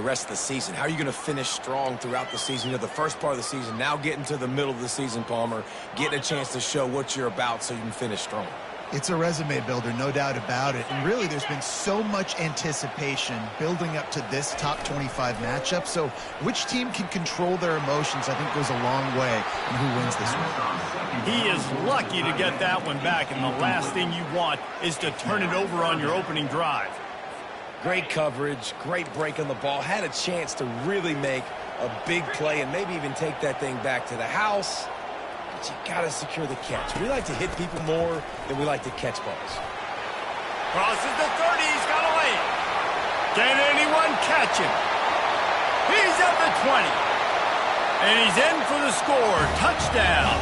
rest of the season? How are you going to finish strong throughout the season? You know, the first part of the season, now getting to the middle of the season, Palmer, getting a chance to show what you're about so you can finish strong. It's a resume builder, no doubt about it. And really, there's been so much anticipation building up to this top 25 matchup. So which team can control their emotions, I think, goes a long way in who wins this one. He is lucky to get that one back, and the last thing you want is to turn it over on your opening drive. Great coverage, great break on the ball. Had a chance to really make a big play and maybe even take that thing back to the house. But you got to secure the catch. We like to hit people more than we like to catch balls. Crosses the 30. He's got a lane. Can anyone catch him? He's at the 20. And he's in for the score. Touchdown.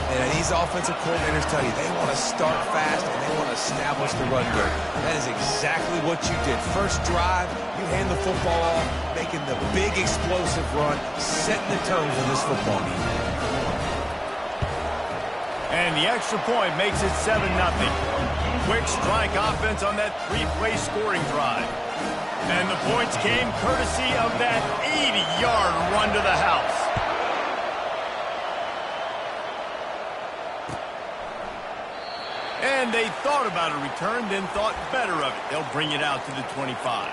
And these offensive coordinators tell you they want to start fast and they want to establish the run game. That is exactly what you did. First drive, you hand the football off, making the big explosive run, setting the tone for this football game. And the extra point makes it 7-0. Quick strike offense on that three-play scoring drive. And the points came courtesy of that 80-yard run to the house. And they thought about a return, then thought better of it. They'll bring it out to the 25.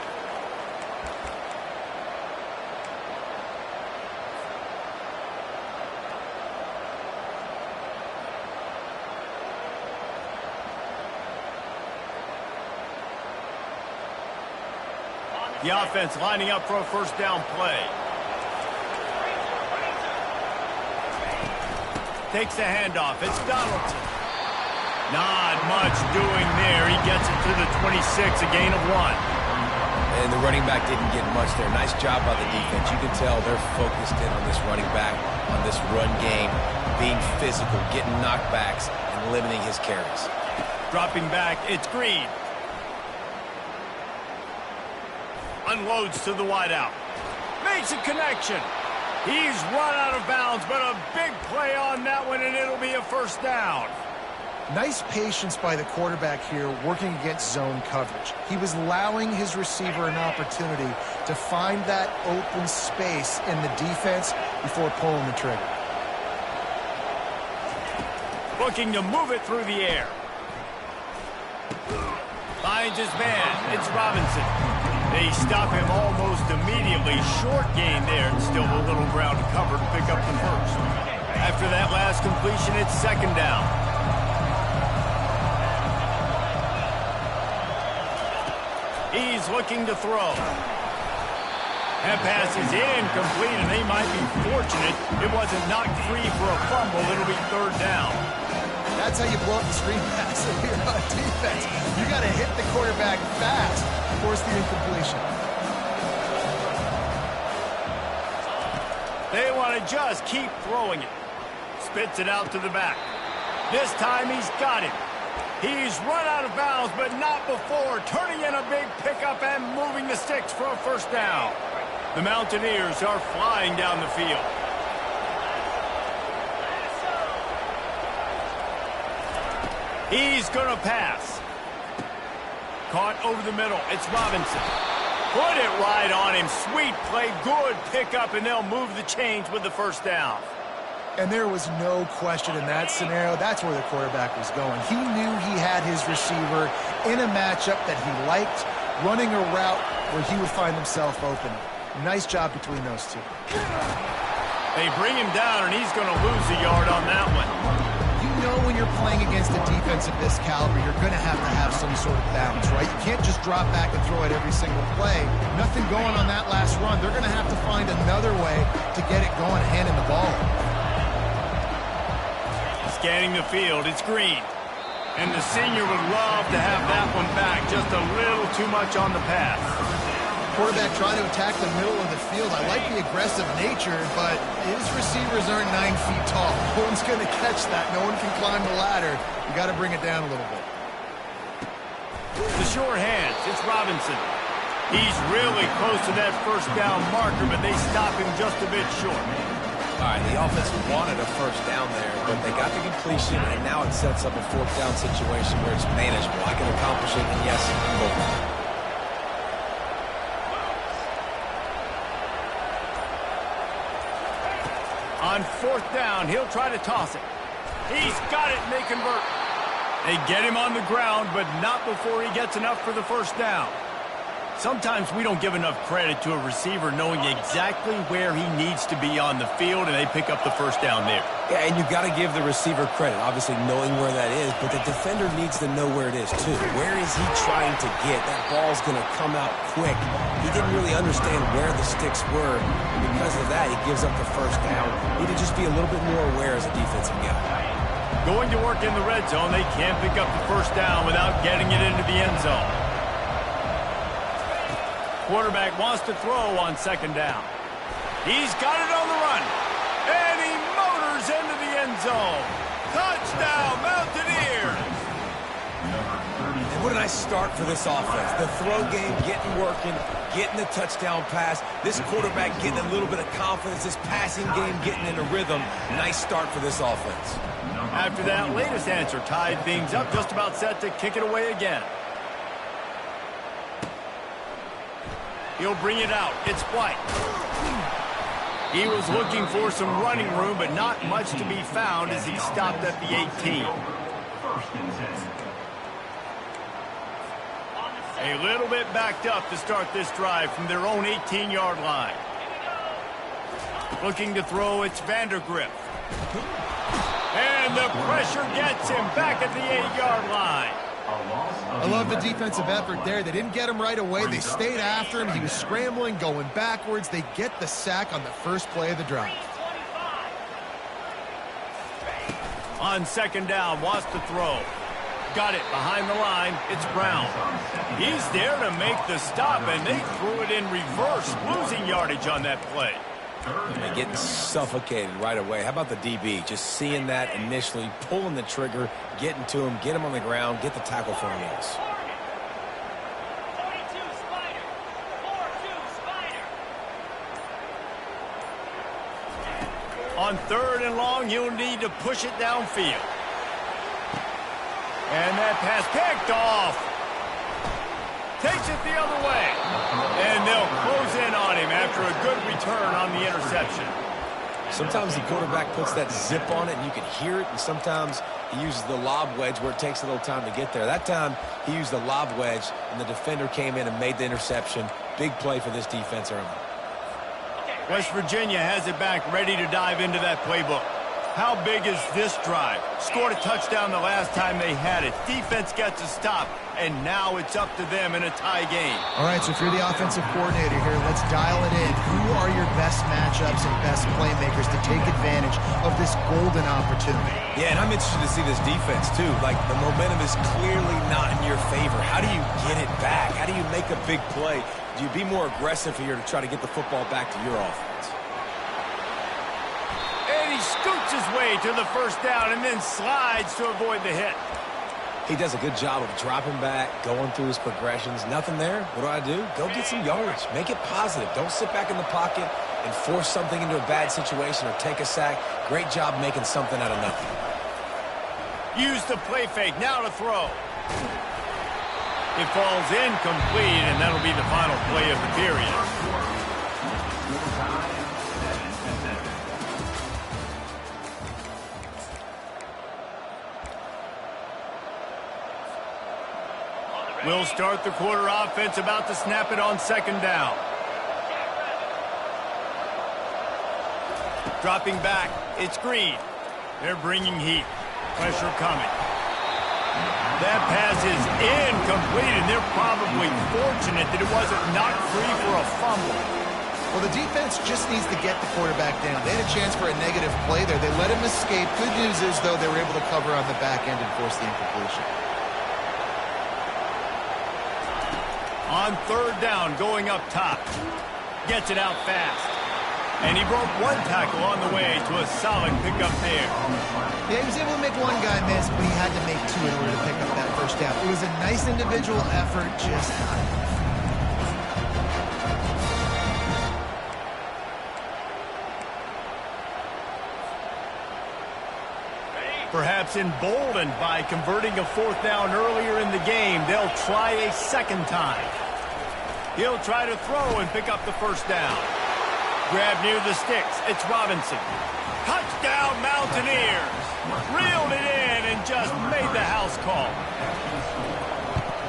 The offense lining up for a first down play. Takes the handoff. It's Donaldson. Not much doing there. He gets it to the 26, a gain of 1. And the running back didn't get much there. Nice job by the defense. You can tell they're focused in on this running back, on this run game, being physical, getting knockbacks, and limiting his carries. Dropping back, it's Green. Unloads to the wideout. Makes a connection. He's run out of bounds, but a big play on that one, and it'll be a first down. Nice patience by the quarterback here working against zone coverage. He was allowing his receiver an opportunity to find that open space in the defense before pulling the trigger. Looking to move it through the air. Finds his man. It's Robinson. They stop him almost immediately. Short gain there, and still a little ground to cover to pick up the first. After that last completion, it's second down. He's looking to throw. That pass is incomplete, and they might be fortunate it wasn't knocked free for a fumble. It'll be third down. That's how you blow up the screen pass if you're on defense. You got to hit the quarterback fast to force the incompletion. They want to just keep throwing it. Spits it out to the back. This time he's got it. He's run out of bounds, but not before. Turning in a big pickup and moving the sticks for a first down. The Mountaineers are flying down the field. He's going to pass. Caught over the middle. It's Robinson. Put it right on him. Sweet play. Good pickup, and they'll move the chains with the first down. And there was no question in that scenario. That's where the quarterback was going. He knew he had his receiver in a matchup that he liked, running a route where he would find himself open. Nice job between those two. They bring him down, and he's going to lose a yard on that one. You know when you're playing against a defense of this caliber, you're going to have some sort of balance, right? You can't just drop back and throw it every single play. Nothing going on that last run. They're going to have to find another way to get it going, handing the ball. Scanning the field, it's Green. And the senior would love to have that one back. Just a little too much on the pass. Quarterback trying to attack the middle of the field. I like the aggressive nature, but his receivers aren't 9 feet tall. No one's going to catch that. No one can climb the ladder. You got to bring it down a little bit. The short hands, it's Robinson. He's really close to that first down marker, but they stop him just a bit short. All right, the offense wanted a first down there, but they got the completion, and now it sets up a fourth down situation where it's manageable. I can accomplish it, and yes, more. On 4th down, he'll try to toss it. He's got it, and they convert. They get him on the ground, but not before he gets enough for the first down. Sometimes we don't give enough credit to a receiver knowing exactly where he needs to be on the field, and they pick up the first down there. Yeah, and you got to give the receiver credit, obviously knowing where that is, but the defender needs to know where it is too. Where is he trying to get? That ball's going to come out quick. He didn't really understand where the sticks were, and because of that, he gives up the first down. Need to just be a little bit more aware as a defensive guy. Going to work in the red zone, they can't pick up the first down without getting it into the end zone. Quarterback wants to throw on 2nd down. He's got it on the run. And he motors into the end zone. Touchdown, Mountaineers! And what a nice start for this offense. The throw game getting working, getting the touchdown pass. This quarterback getting a little bit of confidence. This passing game getting in a rhythm. Nice start for this offense. After that latest answer tied things up, just about set to kick it away again. He'll bring it out. It's White. He was looking for some running room, but not much to be found as he stopped at the 18. A little bit backed up to start this drive from their own 18-yard line. Looking to throw, it's Vandergrift. And the pressure gets him back at the 8-yard line. I love the defensive effort there. They didn't get him right away. They stayed after him. He was scrambling, going backwards. They get the sack on the first play of the drive. On 2nd down, wants to throw. Got it behind the line. It's Brown. He's there to make the stop, and they threw it in reverse, losing yardage on that play. And getting suffocated right away. How about the DB? Just seeing that initially, pulling the trigger, getting to him, get him on the ground, get the tackle for him. Yes. On 3rd and long, you'll need to push it downfield. And that pass picked off. Takes it the other way. And they'll close in on him after a good return on the interception. Sometimes the quarterback puts that zip on it and you can hear it, and sometimes he uses the lob wedge where it takes a little time to get there. That time he used the lob wedge and the defender came in and made the interception. Big play for this defense early. West Virginia has it back, ready to dive into that playbook. How big is this drive? Scored a touchdown the last time they had it. Defense gets a stop, and now it's up to them in a tie game. All right, so if you're the offensive coordinator here, let's dial it in. Who are your best matchups and best playmakers to take advantage of this golden opportunity? Yeah, and I'm interested to see this defense, too. Like, the momentum is clearly not in your favor. How do you get it back? How do you make a big play? Do you be more aggressive here to try to get the football back to your offense? And he scoots his way to the first down and then slides to avoid the hit. He does a good job of dropping back, going through his progressions. Nothing there. What do? Go get some yardage. Make it positive. Don't sit back in the pocket and force something into a bad situation or take a sack. Great job making something out of nothing. Use the play fake. Now to throw. It falls incomplete, and that'll be the final play of the period. We'll start the quarter offense, about to snap it on 2nd down. Dropping back, it's Green. They're bringing heat. Pressure coming. That pass is incomplete, and they're probably fortunate that it wasn't knocked free for a fumble. Well, the defense just needs to get the quarterback down. They had a chance for a negative play there. They let him escape. Good news is, though, they were able to cover on the back end and force the incompletion. On 3rd down, going up top. Gets it out fast. And he broke one tackle on the way to a solid pickup there. Yeah, he was able to make one guy miss, but he had to make two in order to pick up that first down. It was a nice individual effort, just not enough. Perhaps emboldened by converting a 4th down earlier in the game, they'll try a second time. He'll try to throw and pick up the first down. Grab near the sticks. It's Robinson. Touchdown, Mountaineers. Reeled it in and just made the house call.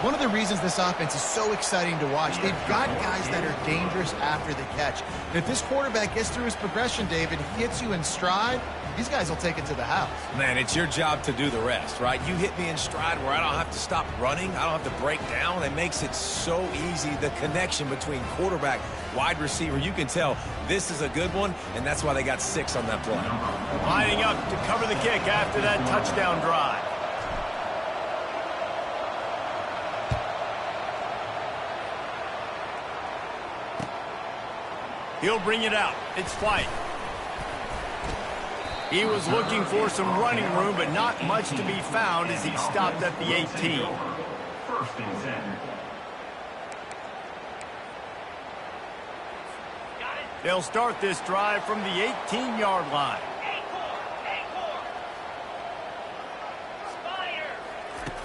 One of the reasons this offense is so exciting to watch, they've got guys that are dangerous after the catch. And if this quarterback gets through his progression, David, he hits you in stride, these guys will take it to the house. Man, it's your job to do the rest, right? You hit me in stride where I don't have to stop running. I don't have to break down. It makes it so easy, the connection between quarterback, wide receiver. You can tell this is a good one, and that's why they got 6 on that play. Lining up to cover the kick after that touchdown drive. He'll bring it out. It's White. He was looking for some running room, but not much to be found as he stopped at the 18. They'll start this drive from the 18-yard line.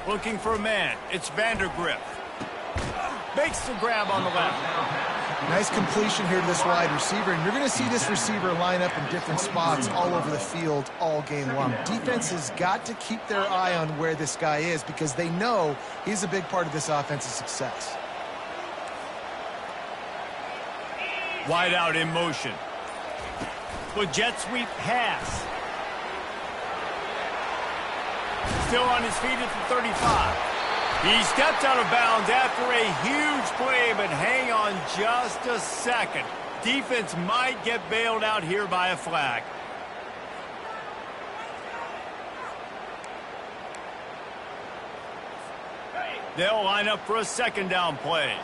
Looking for a man. It's Vandergriff. Makes the grab on the left. Nice completion here to this wide receiver, and you're going to see this receiver line up in different spots all over the field all game long. Defense has got to keep their eye on where this guy is because they know he's a big part of this offense's success. Wide out in motion. With jet sweep pass. Still on his feet at the 35. He stepped out of bounds after a huge play, but hang on just a second. Defense might get bailed out here by a flag. They'll line up for a second down play.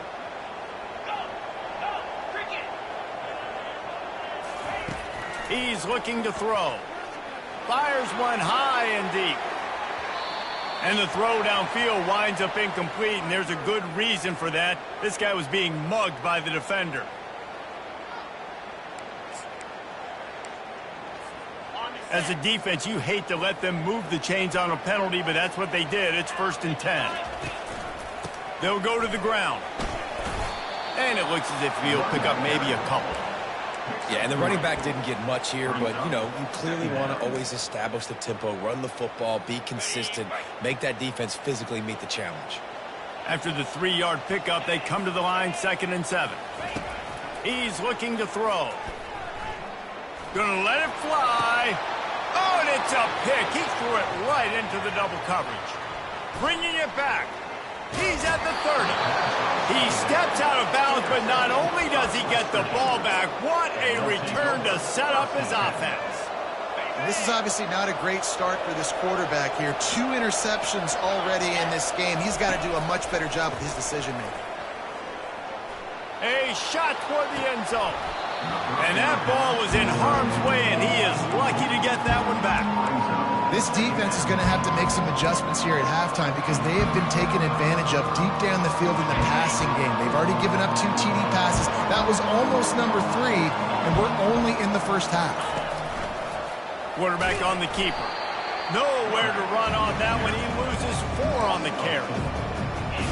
He's looking to throw. Fires one high and deep. And the throw downfield winds up incomplete, and there's a good reason for that. This guy was being mugged by the defender. As a defense, you hate to let them move the chains on a penalty, but that's what they did. It's 1st and 10. They'll go to the ground. And it looks as if he'll pick up maybe a couple. Yeah, and the running back didn't get much here, but, you know, you clearly want to always establish the tempo, run the football, be consistent, make that defense physically meet the challenge. After the 3-yard pickup, they come to the line, 2nd and 7. He's looking to throw. Gonna let it fly. Oh, and it's a pick. He threw it right into the double coverage. Bringing it back. He's at the 30. He steps out of bounds, but not only does he get the ball back, what a return to set up his offense. And this is obviously not a great start for this quarterback here. 2 interceptions already in this game. He's got to do a much better job with his decision-making. A shot toward the end zone. And that ball was in harm's way, and he is lucky to get that one back. This defense is going to have to make some adjustments here at halftime because they have been taken advantage of deep down the field in the passing game. They've already given up 2 TD passes. That was almost number 3, and we're only in the first half. Quarterback on the keeper. Nowhere to run on that one. He loses 4 on the carry.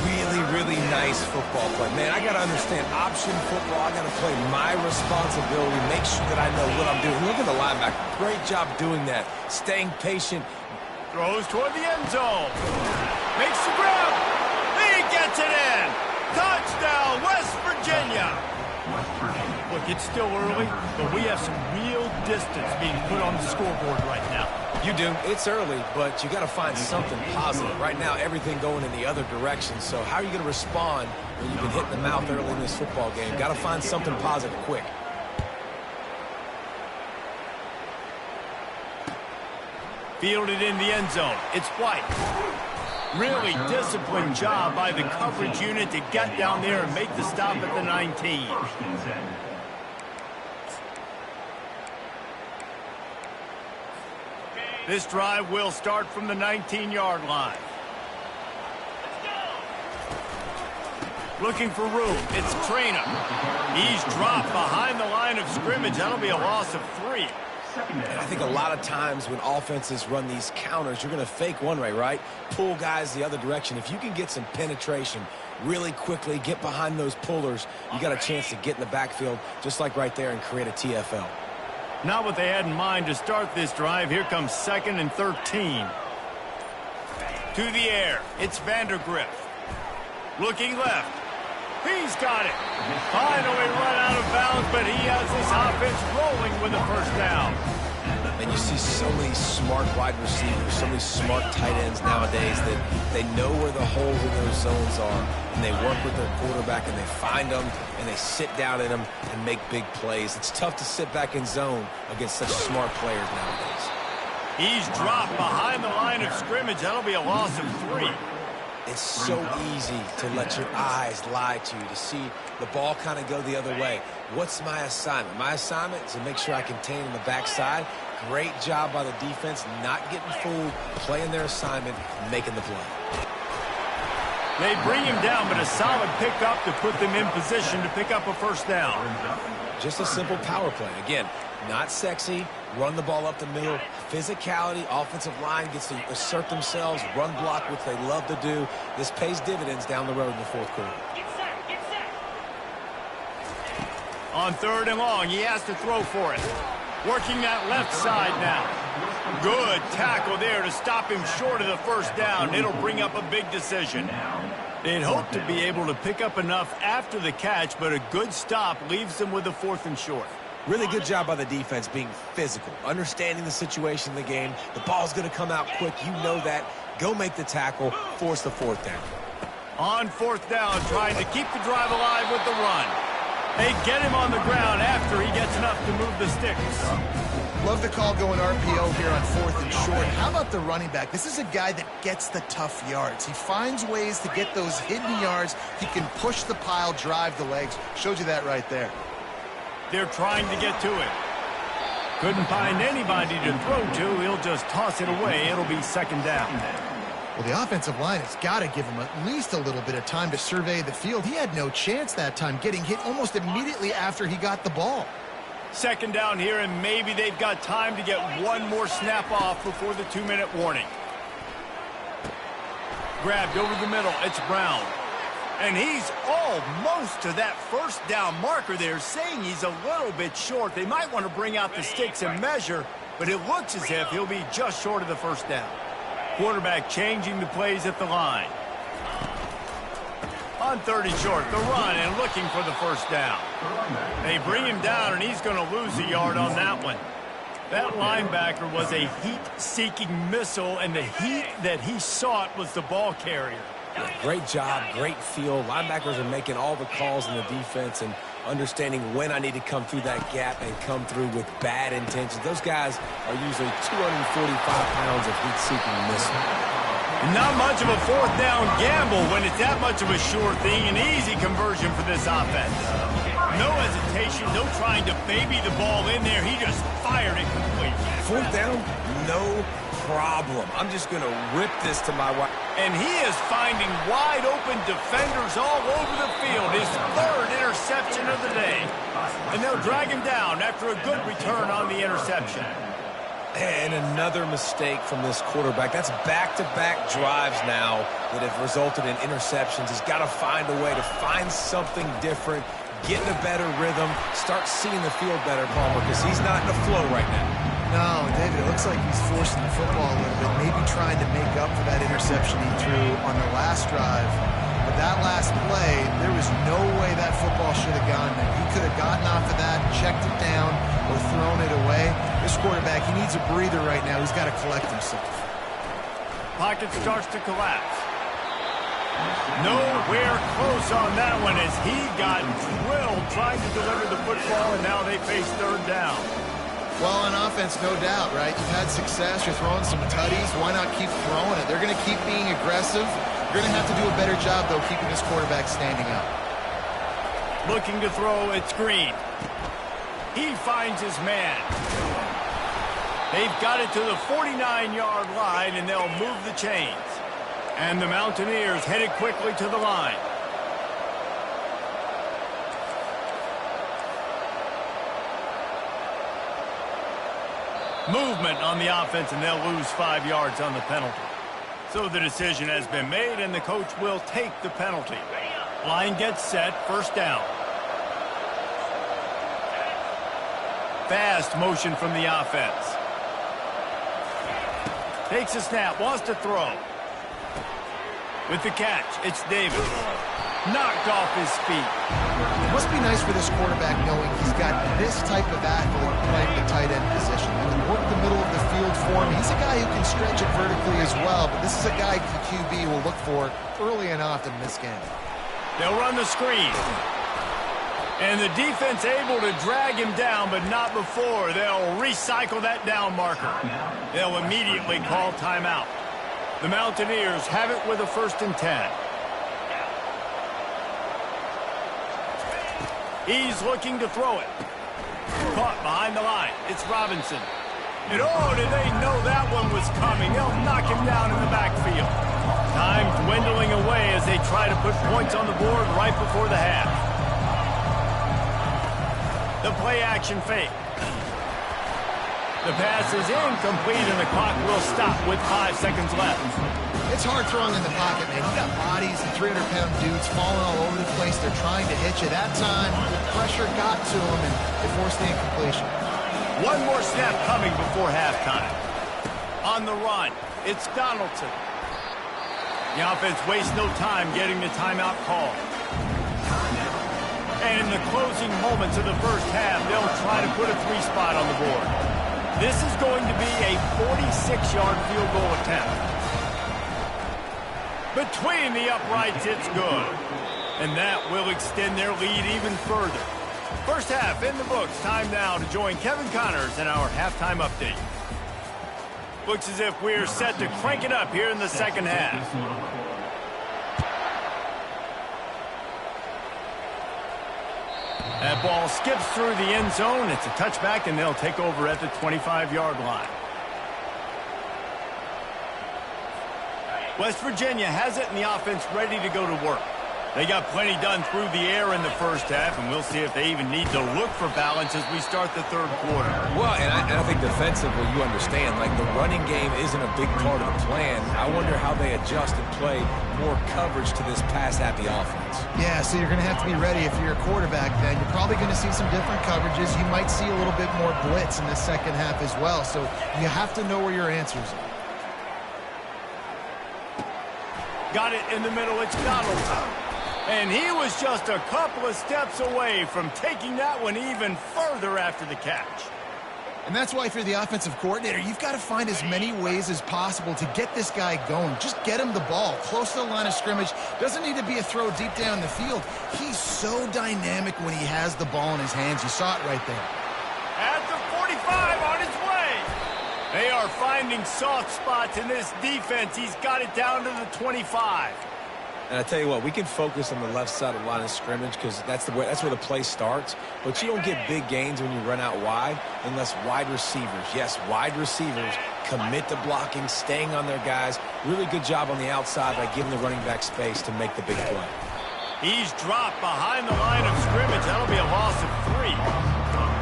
Really, really nice football play. Man, I got to understand option football. I got to play my responsibility, make sure that I know what I'm doing. Look at the linebacker. Great job doing that. Staying patient. Throws toward the end zone. Makes the grab. He gets it in. Touchdown, West Virginia. Look, it's still early, but we have some real distance being put on the scoreboard right now. You do. It's early, but you got to find something positive. Right now, everything going in the other direction. So how are you going to respond when you've been hit in the mouth early in this football game? Got to find something positive quick. Fielded in the end zone. It's White. Really disciplined job by the coverage unit to get down there and make the stop at the 19. This drive will start from the 19-yard line. Looking for room. It's Traina. He's dropped behind the line of scrimmage. That'll be a loss of 3. And I think a lot of times when offenses run these counters, you're going to fake one way, right? Pull guys the other direction. If you can get some penetration really quickly, get behind those pullers, you got a chance to get in the backfield, just like right there, and create a TFL. Not what they had in mind to start this drive. Here comes 2nd and 13. To the air, it's Vandergrift. Looking left. He's got it. Finally run out of bounds, but he has this offense rolling with a first down. And you see so many smart wide receivers, so many smart tight ends nowadays that they know where the holes in those zones are, and they work with their quarterback, and they find them, and they sit down in them and make big plays. It's tough to sit back in zone against such smart players nowadays. He's dropped behind the line of scrimmage. That'll be a loss of 3. It's so easy to let your eyes lie to you, to see the ball kind of go the other way. What's my assignment? My assignment is to make sure I contain in the backside. Great job by the defense, not getting fooled, playing their assignment, and making the play. They bring him down, but a solid pickup to put them in position to pick up a first down. Just a simple power play. Again, not sexy, run the ball up the middle. Physicality, offensive line gets to assert themselves, run block, which they love to do. This pays dividends down the road in the fourth quarter. On 3rd and long, he has to throw for it. Working that left side now. Good tackle there to stop him short of the first down. It'll bring up a big decision. They'd hope to be able to pick up enough after the catch, but a good stop leaves them with a 4th and short. Really good job by the defense being physical, understanding the situation in the game. The ball's going to come out quick. You know that. Go make the tackle, force the 4th down. On 4th down, trying to keep the drive alive with the run. They get him on the ground after he gets enough to move the sticks. Love the call going RPO here on 4th and short. How about the running back? This is a guy that gets the tough yards. He finds ways to get those hidden yards. He can push the pile, drive the legs. Showed you that right there. They're trying to get to it. Couldn't find anybody to throw to. He'll just toss it away. It'll be 2nd down. Well, the offensive line has got to give him at least a little bit of time to survey the field. He had no chance that time, getting hit almost immediately after he got the ball. 2nd down here, and maybe they've got time to get one more snap off before the 2-minute warning. Grabbed over the middle. It's Brown. And he's almost to that first down marker there, saying he's a little bit short. They might want to bring out the sticks and measure, but it looks as if he'll be just short of the first down. Quarterback changing the plays at the line. On 30 short, the run and looking for the first down. They bring him down, and he's going to lose a yard on that one. That linebacker was a heat-seeking missile, and the heat that he sought was the ball carrier. Yeah, great job, great feel. Linebackers are making all the calls in the defense and understanding when I need to come through that gap and come through with bad intentions. Those guys are usually 245 pounds of heat-seeking missile. Not much of a 4th down gamble when it's that much of a sure thing. An easy conversion for this offense. No hesitation, no trying to baby the ball in there. He just fired it complete. 4th down, no problem. I'm just going to rip this to my right. And he is finding wide open defenders all over the field. His 3rd interception of the day. And they'll drag him down after a good return on the interception. And another mistake from this quarterback. That's back-to-back drives now that have resulted in interceptions. He's got to find a way to find something different, get in a better rhythm, start seeing the field better, Palmer, because he's not in a flow right now. No, David, it looks like he's forcing the football a little bit, maybe trying to make up for that interception he threw on the last drive. But that last play, there was no way that football should have gone there. He could have gotten off of that, checked it down, or thrown it away. This quarterback, he needs a breather right now. He's got to collect himself. Pocket starts to collapse. Nowhere close on that one as he got drilled trying to deliver the football, and now they face 3rd down. Well, on offense, no doubt, right? You've had success. You're throwing some tutties. Why not keep throwing it? They're going to keep being aggressive. You're going to have to do a better job, though, keeping this quarterback standing up. Looking to throw, it's Green. He finds his man. They've got it to the 49-yard line, and they'll move the chains. And the Mountaineers headed quickly to the line. Movement on the offense, and they'll lose 5 yards on the penalty. So the decision has been made, and the coach will take the penalty. Line gets set, first down. Fast motion from the offense. Takes a snap, wants to throw. With the catch, it's Davis. Knocked off his feet. It must be nice for this quarterback knowing he's got this type of athlete playing the tight end position. He can work the middle of the field for him. He's a guy who can stretch it vertically as well, but this is a guy the QB will look for early and often in this game. They'll run the screen. And the defense able to drag him down, but not before. They'll recycle that down marker. They'll immediately call timeout. The Mountaineers have it with a 1st and 10. He's looking to throw it. Caught behind the line. It's Robinson. And oh, did they know that one was coming? They'll knock him down in the backfield. Time dwindling away as they try to put points on the board right before the half. The play-action fake. The pass is incomplete, and the clock will stop with 5 seconds left. It's hard throwing in the pocket, man. You got bodies and 300-pound dudes falling all over the place. They're trying to hit you. That time, the pressure got to them, and they forced the incompletion. One more snap coming before halftime. On the run, it's Donaldson. The offense wastes no time getting the timeout call. And in the closing moments of the first half, they'll try to put a 3-spot on the board. This is going to be a 46-yard field goal attempt. Between the uprights, it's good. And that will extend their lead even further. First half in the books. Time now to join Kevin Connors in our halftime update. Looks as if we're set to crank it up here in the second half. That ball skips through the end zone. It's a touchback, and they'll take over at the 25-yard line. West Virginia has it, and the offense ready to go to work. They got plenty done through the air in the first half, and we'll see if they even need to look for balance as we start the third quarter. Well, and I think defensively, you understand, like the running game isn't a big part of the plan. I wonder how they adjust and play more coverage to this pass-happy offense. Yeah, so you're going to have to be ready if you're a quarterback then. You're probably going to see some different coverages. You might see a little bit more blitz in the second half as well, so you have to know where your answers are. Got it in the middle. It's Donaldson. And he was just a couple of steps away from taking that one even further after the catch. And that's why if you're the offensive coordinator, you've got to find as many ways as possible to get this guy going. Just get him the ball close to the line of scrimmage. Doesn't need to be a throw deep down the field. He's so dynamic when he has the ball in his hands. You saw it right there. At the 45 on his way. They are finding soft spots in this defense. He's got it down to the 25. And I tell you what, we can focus on the left side of the line of scrimmage because that's where the play starts. But you don't get big gains when you run out wide unless wide receivers, yes, wide receivers, commit to blocking, staying on their guys. Really good job on the outside by giving the running back space to make the big play. He's dropped behind the line of scrimmage. That'll be a loss of 3.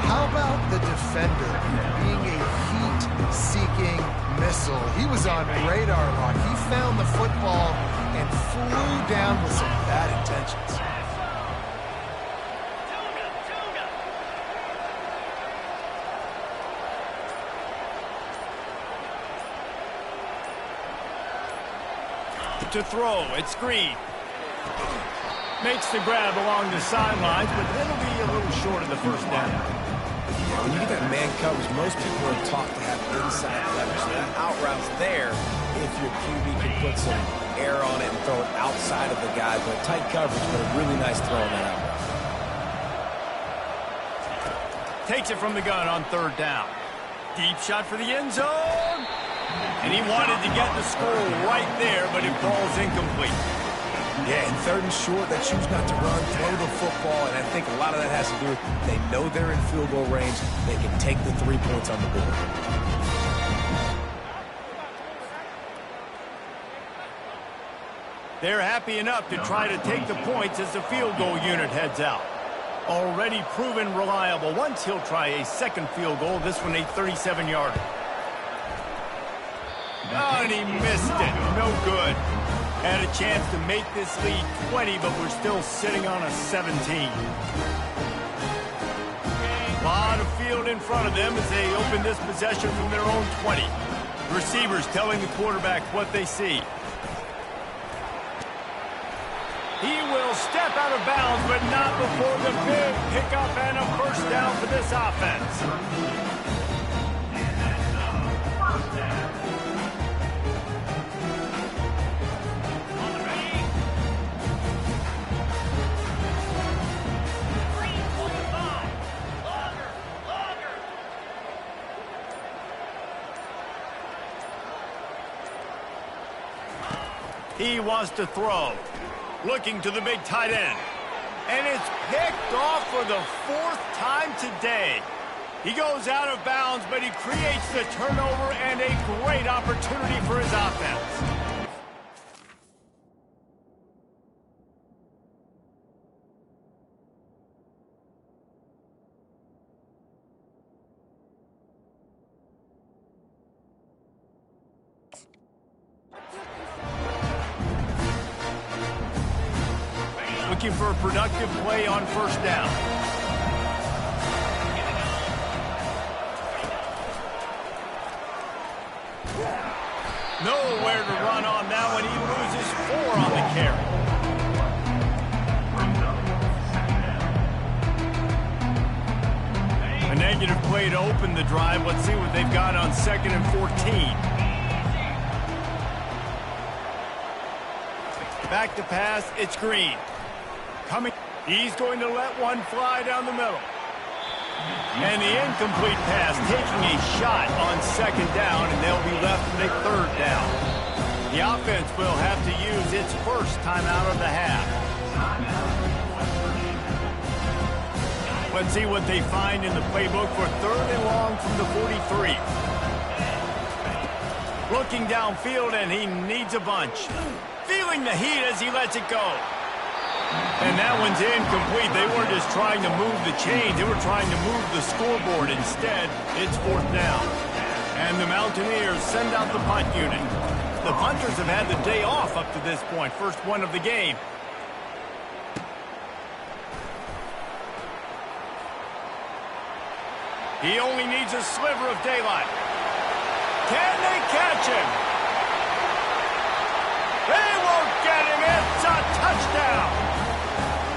How about the defender being a heat-seeking missile? He was on radar lock. He found the football and flew down with some bad intentions. To throw, it's Green. Makes the grab along the sidelines, but it'll be a little short of the first down. When you get that man coverage, most people are taught to have inside leverage. So that out route's there if your QB can put some air on it and throw it outside of the guy. But tight coverage, but a really nice throw on that out route. Takes it from the gun on third down. Deep shot for the end zone. And he wanted to get the score right there, but it falls incomplete. Yeah, and third and short, they choose not to run, throw the football, and I think a lot of that has to do with they know they're in field goal range. They can take the 3 points on the board. They're happy enough to try to take the points as the field goal unit heads out. Already proven reliable. Once he'll try a second field goal, this one a 37-yarder. Oh, and he missed it. No good. Had a chance to make this lead 20, but we're still sitting on a 17. A lot of field in front of them as they open this possession from their own 20. Receivers telling the quarterback what they see. He will step out of bounds, but not before the big pickup and a first down for this offense. He wants to throw. Looking to the big tight end. And it's picked off for the 4th time today. He goes out of bounds, but he creates the turnover and a great opportunity for his offense. Looking for a productive play on first down. Nowhere to run on that one. He loses 4 on the carry. A negative play to open the drive. Let's see what they've got on 2nd and 14. Back to pass. It's Green. Coming, he's going to let one fly down the middle. And the incomplete pass taking a shot on 2nd down, and they'll be left with a 3rd down. The offense will have to use its first timeout of the half. Let's see what they find in the playbook for 3rd and long from the 43. Looking downfield, and he needs a bunch. Feeling the heat as he lets it go. And that one's incomplete. They weren't just trying to move the chains. They were trying to move the scoreboard. Instead, it's 4th down. And the Mountaineers send out the punt unit. The punters have had the day off up to this point. First one of the game. He only needs a sliver of daylight. Can they catch him? They won't get him. It's a touchdown.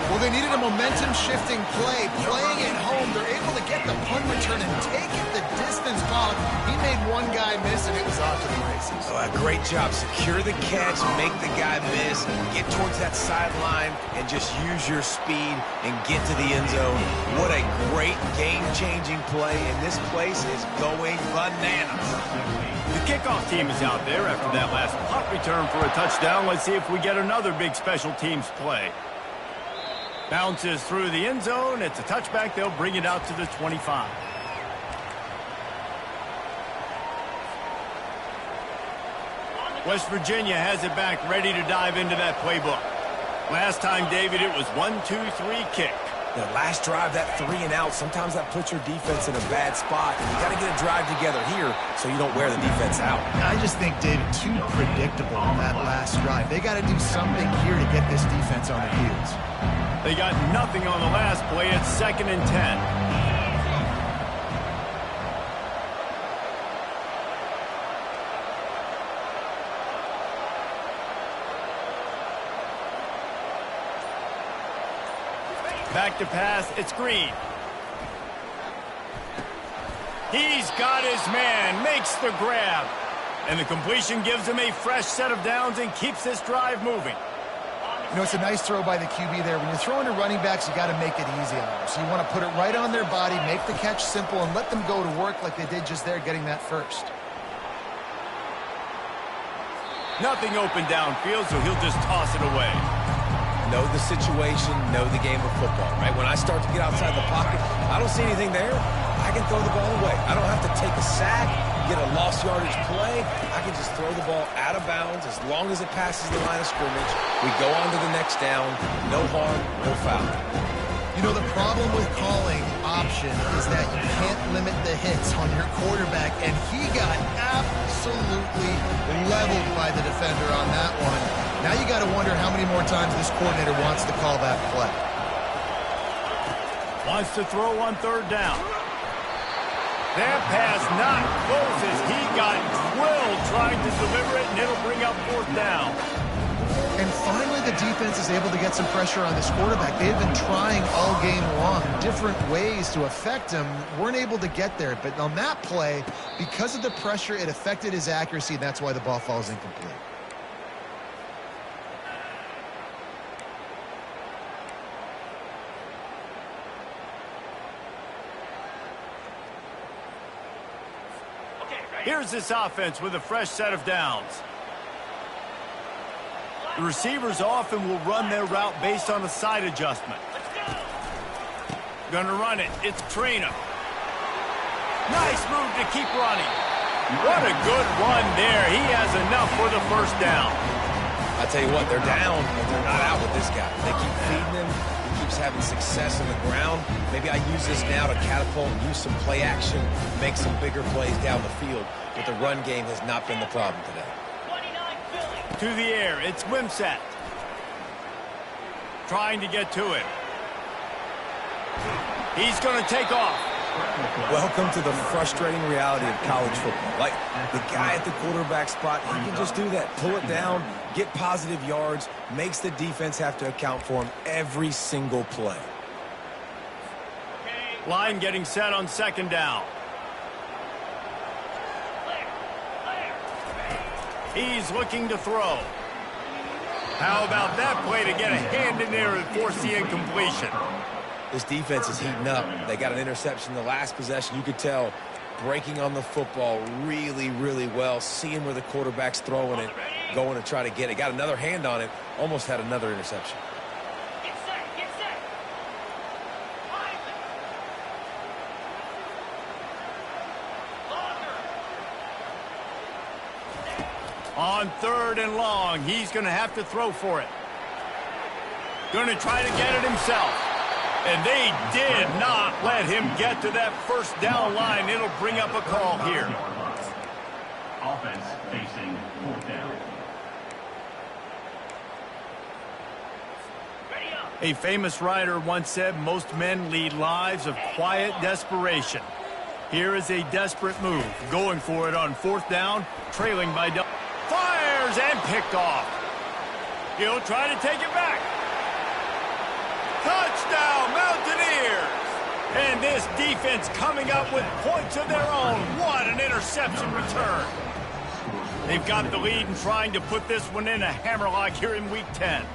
Well, they needed a momentum-shifting play. Playing at home, they're able to get the punt return and take it the distance. He made one guy miss, and it was off to the races. Oh, a great job. Secure the catch, make the guy miss, get towards that sideline, and just use your speed and get to the end zone. What a great game-changing play, and this place is going bananas. The kickoff team is out there after that last punt return for a touchdown. Let's see if we get another big special teams play. Bounces through the end zone. It's a touchback. They'll bring it out to the 25. West Virginia has it back, ready to dive into that playbook. Last time, David, it was 1-2-3 kick. The last drive, that 3 and out, sometimes that puts your defense in a bad spot. And you got to get a drive together here so you don't wear the defense out. I just think, David, too predictable on that last drive. They got to do something here to get this defense on their heels. They got nothing on the last play. It's 2nd and 10. Back to pass, it's Green. He's got his man, makes the grab. And the completion gives him a fresh set of downs and keeps this drive moving. You know, it's a nice throw by the QB there. When you're throwing to running backs, you got to make it easy on them. So you want to put it right on their body, make the catch simple, and let them go to work like they did just there, getting that first. Nothing open downfield, so he'll just toss it away. Know the situation, know the game of football, right? When I start to get outside the pocket, I don't see anything there, I can throw the ball away. I don't have to take a sack, get a lost yardage play. I can just throw the ball out of bounds as long as it passes the line of scrimmage. We go on to the next down. No harm, no foul. You know, the problem with calling option is that you can't limit the hits on your quarterback, and he got absolutely leveled by the defender on that one. Now you got to wonder how many more times this coordinator wants to call that play. Wants to throw on third down. That pass not close as he got drilled trying to deliver it, and it'll bring up fourth down. And finally, the defense is able to get some pressure on this quarterback. They've been trying all game long, different ways to affect him. Weren't able to get there. But on that play, because of the pressure, it affected his accuracy, and that's why the ball falls incomplete. Here's this offense with a fresh set of downs. The receivers often will run their route based on a side adjustment. Gonna run it. It's Trina. Nice move to keep running. What a good run there. He has enough for the first down. I tell you what, they're down, but they're not out with this guy. They keep feeding him. He keeps having success on the ground. Maybe I use this now to catapult and use some play action, make some bigger plays down the field. But the run game has not been the problem today. To the air, it's Wimsatt. Trying to get to it. He's going to take off. Welcome to the frustrating reality of college football. Like, the guy at the quarterback spot, he can just do that. Pull it down, get positive yards, makes the defense have to account for him every single play. Line getting set on second down. He's looking to throw. How about that play to get a hand in there and force the incompletion? This defense is heating up. They got an interception the last possession. You could tell breaking on the football really, really well, seeing where the quarterback's throwing it, going to try to get it. Got another hand on it, almost had another interception. On third and long, he's going to have to throw for it. Going to try to get it himself. And they did not let him get to that first down line. It'll bring up a call here. Offense facing fourth down. A famous writer once said, most men lead lives of quiet desperation. Here is a desperate move. Going for it on fourth down, trailing by double. Fires and picked off. He'll try to take it back. Touchdown, Mountaineers! And this defense coming up with points of their own. What an interception return. They've got the lead and trying to put this one in a hammerlock here in Week 10.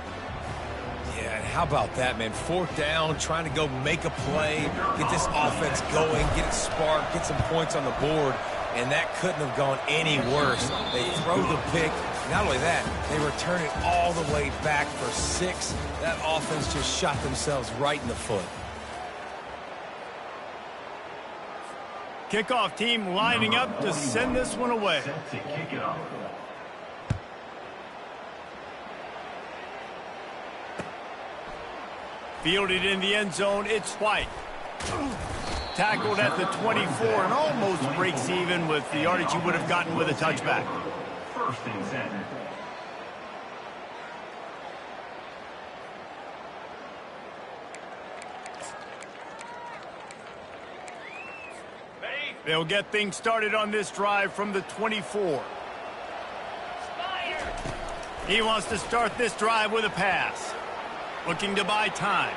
Yeah, and how about that, man? Fourth down, trying to go make a play, get this offense going, get it sparked, get some points on the board. And that couldn't have gone any worse. They throw the pick. Not only that, they return it all the way back for 6. That offense just shot themselves right in the foot. Kickoff team lining up to send this one away. Set to kick it off. Fielded in the end zone, it's White. Tackled at the 24 and almost breaks even with the yardage he would have gotten with a touchback. First and 10. They'll get things started on this drive from the 24. He wants to start this drive with a pass. Looking to buy time.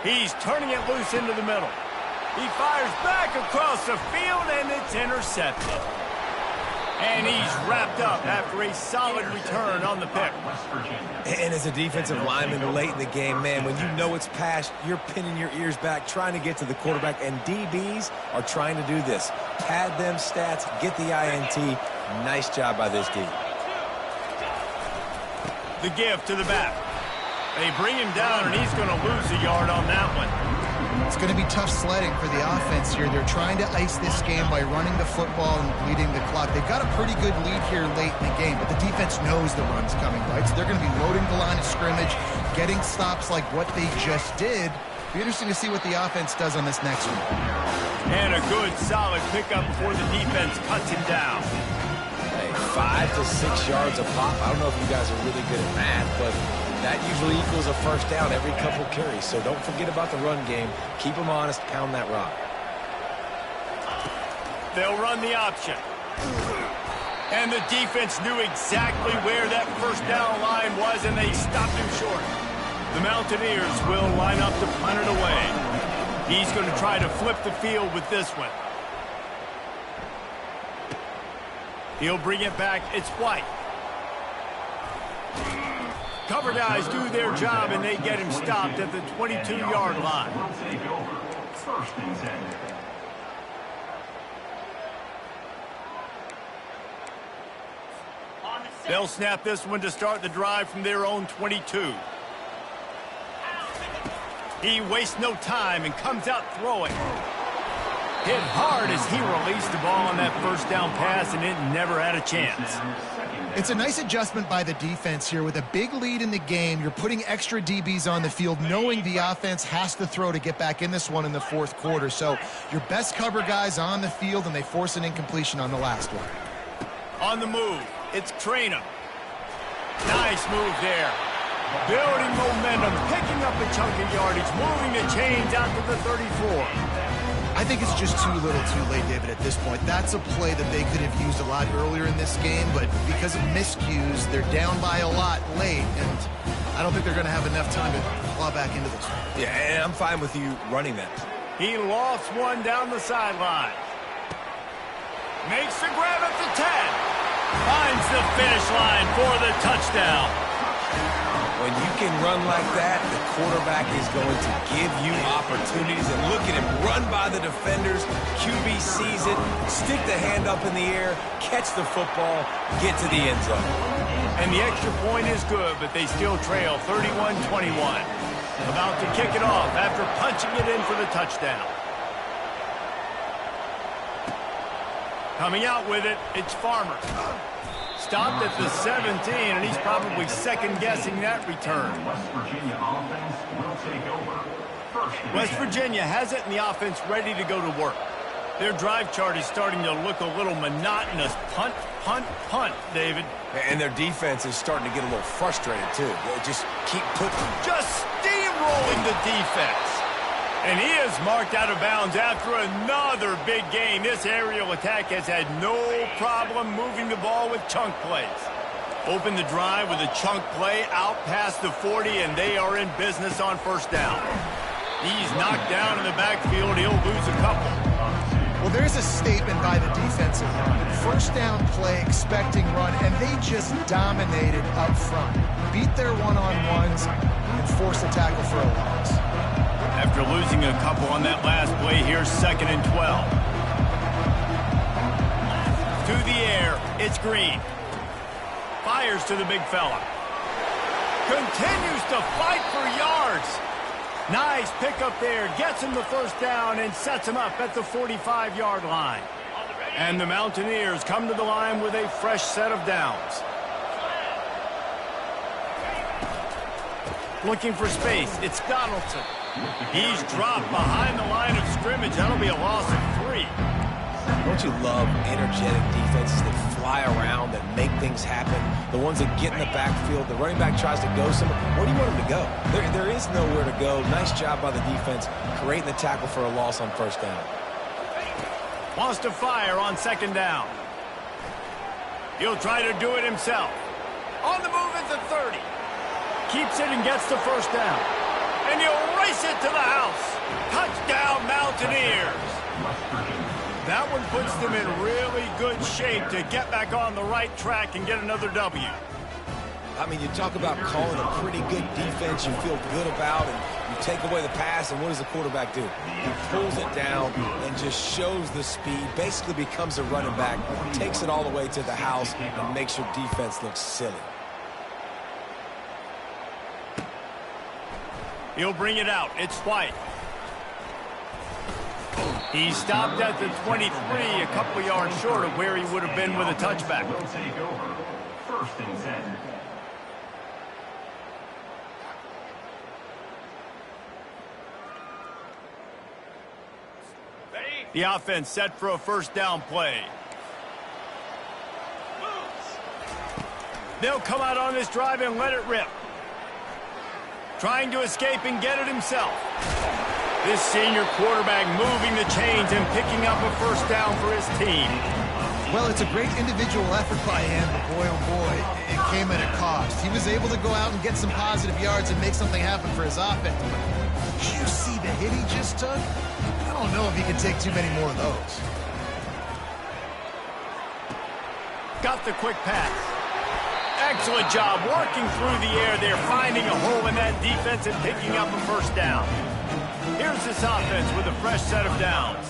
He's turning it loose into the middle. He fires back across the field, and it's intercepted. And he's wrapped up after a solid return on the pick. And as a defensive lineman late in the game, man, when you know it's past, you're pinning your ears back, trying to get to the quarterback, and DBs are trying to do this. Pad them stats, get the INT. Nice job by this D. The give to the back. They bring him down, and he's going to lose a yard on that one. It's going to be tough sledding for the offense here. They're trying to ice this game by running the football and bleeding the clock. They've got a pretty good lead here late in the game, but the defense knows the run's coming, right? So they're going to be loading the line of scrimmage, getting stops like what they just did, Be interesting to see what the offense does on this next one. And a good, solid pickup before the defense cuts him down. Hey, 5 to 6 yards a pop. I don't know if you guys are really good at math, but that usually equals a first down every couple carries. So don't forget about the run game. Keep them honest. Pound that rock. They'll run the option. And the defense knew exactly where that first down line was, and they stopped him short. The Mountaineers will line up to punt it away. He's going to try to flip the field with this one. He'll bring it back. It's White. Cover guys do their job, and they get him stopped at the 22-yard line. We'll take over. First and 10. They'll snap this one to start the drive from their own 22. He wastes no time and comes out throwing. Hit hard as he released the ball on that first down pass, and it never had a chance. It's a nice adjustment by the defense here. With a big lead in the game, you're putting extra DBs on the field, knowing the offense has to throw to get back in this one in the fourth quarter. So your best cover guys on the field, and they force an incompletion on the last one. On the move, it's Traynham. Nice move there. Building momentum, picking up a chunk of yardage, moving the chains out to the 34. I think it's just too little too late, David, at this point. That's a play that they could have used a lot earlier in this game, but because of miscues, they're down by a lot late, and I don't think they're going to have enough time to claw back into this one. Yeah, and I'm fine with you running that. He lost one down the sideline. Makes the grab at the 10. Finds the finish line for the touchdown. When you can run like that, the quarterback is going to give you opportunities. And look at him run by the defenders. QB sees it, stick the hand up in the air, catch the football, get to the end zone. And the extra point is good, but they still trail 31-21. About to kick it off after punching it in for the touchdown. Coming out with it, it's Farmer. Stopped at the 17, and he's probably second-guessing that return. West Virginia offense will take over. First and West 10. Virginia has it in the offense ready to go to work. Their drive chart is starting to look a little monotonous. Punt, punt, punt, David. And their defense is starting to get a little frustrated, too. They just keep putting... Just steamrolling the defense. And he is marked out of bounds after another big gain. This aerial attack has had no problem moving the ball with chunk plays. Open the drive with a chunk play out past the 40, and they are in business on first down. He's knocked down in the backfield. He'll lose a couple. Well, there's a statement by the defensive line. First down play, expecting run, and they just dominated up front. Beat their one-on-ones and forced a tackle for a loss. After losing a couple on that last play, here's 2nd and 12. To the air, it's Green. Fires to the big fella. Continues to fight for yards. Nice pickup there. Gets him the first down and sets him up at the 45-yard line. And the Mountaineers come to the line with a fresh set of downs. Looking for space. It's Donaldson. He's dropped behind the line of scrimmage. That'll be a loss of 3. Don't you love energetic defenses that fly around, that make things happen? The ones that get in the backfield, the running back tries to go somewhere. Where do you want him to go? There is nowhere to go. Nice job by the defense, creating the tackle for a loss on first down. Wants to fire on 2nd down. He'll try to do it himself. On the move at the 30. Keeps it and gets the first down. And he'll race it to the house. Touchdown, Mountaineers. That one puts them in really good shape to get back on the right track and get another W. I mean, you talk about calling a pretty good defense you feel good about, and you take away the pass, and what does the quarterback do? He pulls it down and just shows the speed, basically becomes a running back, takes it all the way to the house, and makes your defense look silly. He'll bring it out. It's White. He stopped at the 23, a couple yards short of where he would have been with a touchback. Will take over. First and 10. The offense set for a first down play. They'll come out on this drive and let it rip. Trying to escape and get it himself. This senior quarterback moving the chains and picking up a first down for his team. Well, it's a great individual effort by him, but boy, oh boy, it came at a cost. He was able to go out and get some positive yards and make something happen for his offense. But did you see the hit he just took? I don't know if he can take too many more of those. Got the quick pass. Excellent job working through the air there, finding a hole in that defense and picking up a first down. Here's this offense with a fresh set of downs.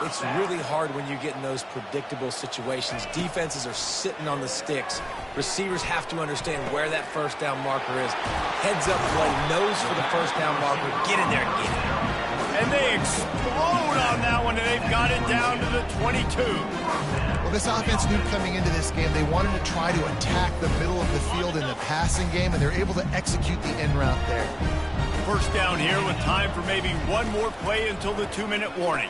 It's really hard when you get in those predictable situations. Defenses are sitting on the sticks. Receivers have to understand where that first down marker is. Heads up play, nose for the first down marker. Get in there and get it. And they explode on that one, and they've got it down to the 22. Well, this offense knew coming into this game they wanted to try to attack the middle of the field in the passing game, and they're able to execute the end route there. First down here with time for maybe one more play until the 2-minute warning.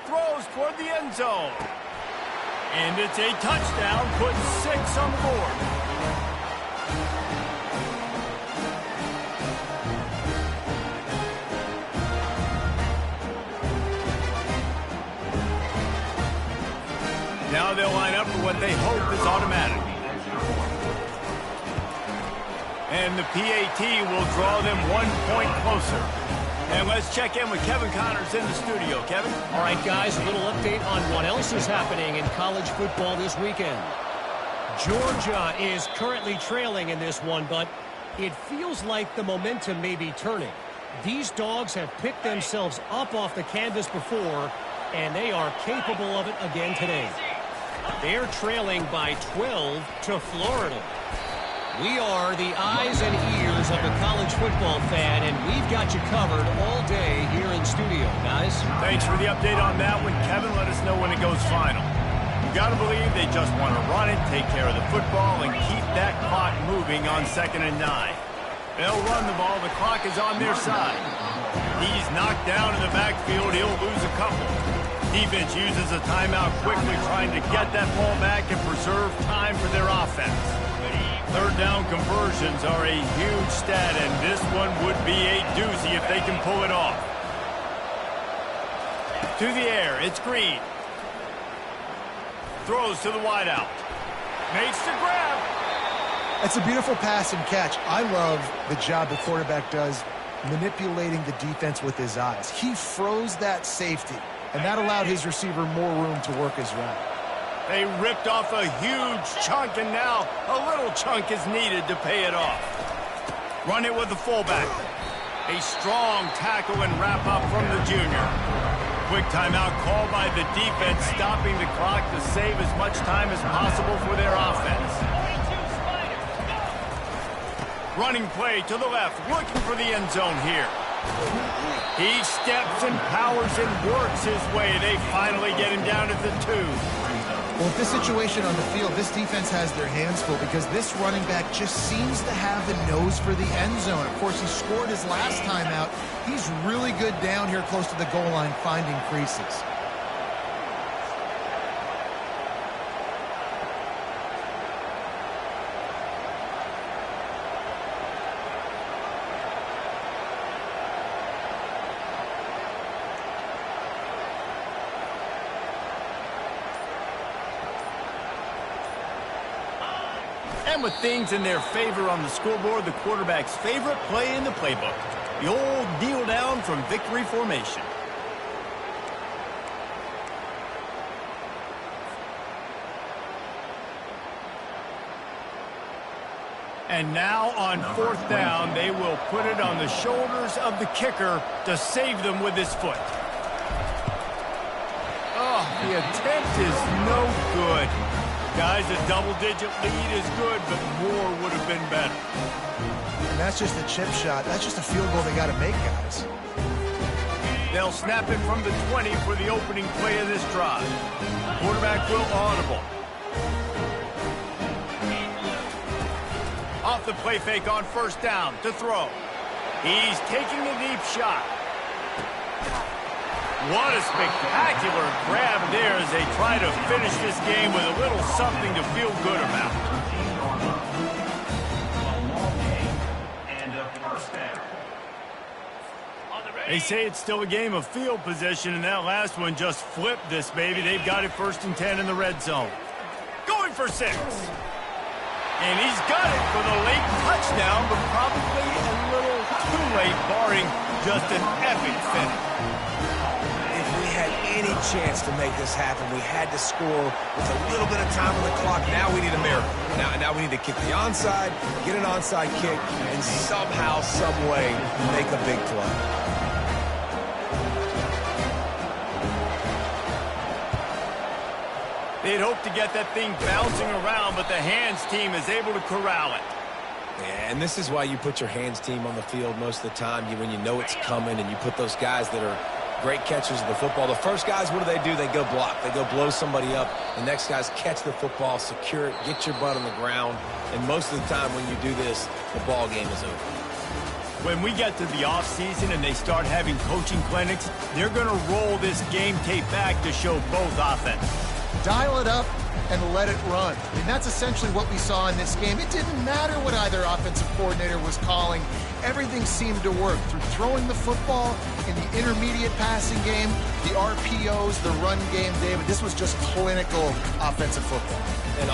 Throws toward the end zone. And it's a touchdown, puts 6 on the board. Now they'll line up for what they hope is automatic. And the PAT will draw them 1 point closer. And let's check in with Kevin Connors in the studio. Kevin? All right, guys, a little update on what else is happening in college football this weekend. Georgia is currently trailing in this one, but it feels like the momentum may be turning. These dogs have picked themselves up off the canvas before, and they are capable of it again today. They're trailing by 12 to Florida. We are the eyes and ears of the college football fan, and we've got you covered all day here in studio, guys. Thanks for the update on that one, Kevin. Let us know when it goes final. You got to believe they just want to run it, take care of the football, and keep that clock moving on 2nd and 9. They'll run the ball. The clock is on their side. He's knocked down in the backfield. He'll lose a couple. Defense uses a timeout quickly, trying to get that ball back and preserve time for their offense. Third down conversions are a huge stat, and this one would be a doozy if they can pull it off. To the air, it's Green. Throws to the wideout. Makes the grab. It's a beautiful pass and catch. I love the job the quarterback does manipulating the defense with his eyes. He froze that safety, and that allowed his receiver more room to work his route. They ripped off a huge chunk, and now a little chunk is needed to pay it off. Run it with the fullback. A strong tackle and wrap up from the junior. Quick timeout called by the defense, stopping the clock to save as much time as possible for their offense. Running play to the left, looking for the end zone here. He steps and powers and works his way. They finally get him down at the 2. Well, with this situation on the field, this defense has their hands full because this running back just seems to have the nose for the end zone. Of course, he scored his last time out. He's really good down here close to the goal line, finding creases. And with things in their favor on the scoreboard, the quarterback's favorite play in the playbook. The old kneel down from victory formation. And now on 4th down, they will put it on the shoulders of the kicker to save them with his foot. Oh, the attempt is no good. Guys, a double-digit lead is good, but more would have been better. And that's just a chip shot. That's just a field goal they got to make, guys. They'll snap it from the 20 for the opening play of this drive. Quarterback will audible. Off the play fake on 1st down to throw. He's taking a deep shot. What a spectacular grab there as they try to finish this game with a little something to feel good about. And a first down. They say it's still a game of field position, and that last one just flipped this baby. They've got it 1st and 10 in the red zone. Going for 6. And he's got it for the late touchdown, but probably a little too late, barring just an epic finish. If we had any chance to make this happen, we had to score with a little bit of time on the clock. Now we need a miracle. Now we need to kick the onside, get an onside kick, and somehow, some way, make a big play. They'd hoped to get that thing bouncing around, but the hands team is able to corral it. Yeah, and this is why you put your hands team on the field most of the time, when you know it's coming, and you put those guys that are great catchers of the football. The first guys, what do? They go block. They go blow somebody up. The next guys catch the football, secure it, get your butt on the ground. And most of the time when you do this, the ball game is over. When we get to the offseason and they start having coaching clinics, they're going to roll this game tape back to show both offenses. Dial it up and let it run. I mean, that's essentially what we saw in this game. It didn't matter what either offensive coordinator was calling. Everything seemed to work through throwing the football in the intermediate passing game, the RPOs, the run game, David. This was just clinical offensive football. And